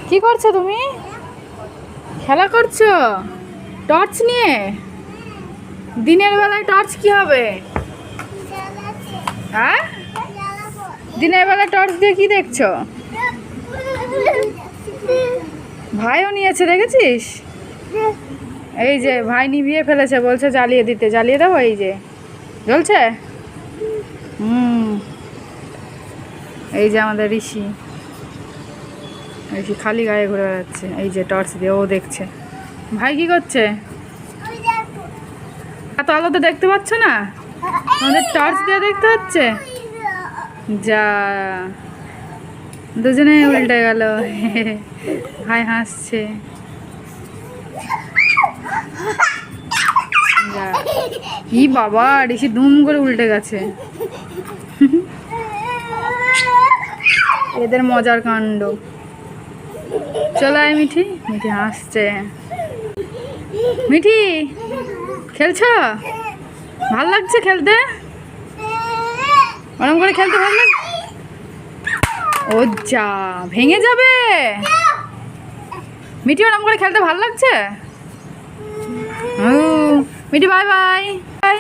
কি করছো তুমি? খেলা করছো টর্চ নিয়ে? দিনের বেলায় টর্চ কি হবে? হ্যাঁ, দিনের বেলায় টর্চ দিয়ে কি দেখছো? ভাইও নিয়েছে, দেখেছিস? এই যে ভাই নিভিয়ে ফেলেছে, বলছে জ্বালিয়ে দিতে। জ্বালিয়ে দেবো? এই যে জ্বলছে। এই যে আমাদের ঋষি খালি গায়ে ঘুরে বেড়াচ্ছে, এই যে টর্চ দিয়ে ও দেখছে। ভাই কি করছে? এত আলোতে দেখতে পাচ্ছ না? আমাদের টর্চ দিয়ে দেখতে হচ্ছে। যা, দুজনে উল্টে গেল। ভাই হাসছে। ই বাবা, ঋষি দুম করে উল্টে গেছে। এদের মজার কাণ্ড। চলো আয় মিঠি। মিঠি হাসছে। মিঠি খেলছ? ভাল লাগছে খেলতে? ওরম করে খেলতে ভালো লাগে? ও যা, ভেঙে যাবে। মিঠি ওরম করে খেলতে ভালো লাগছে? Mithi bye bye bye.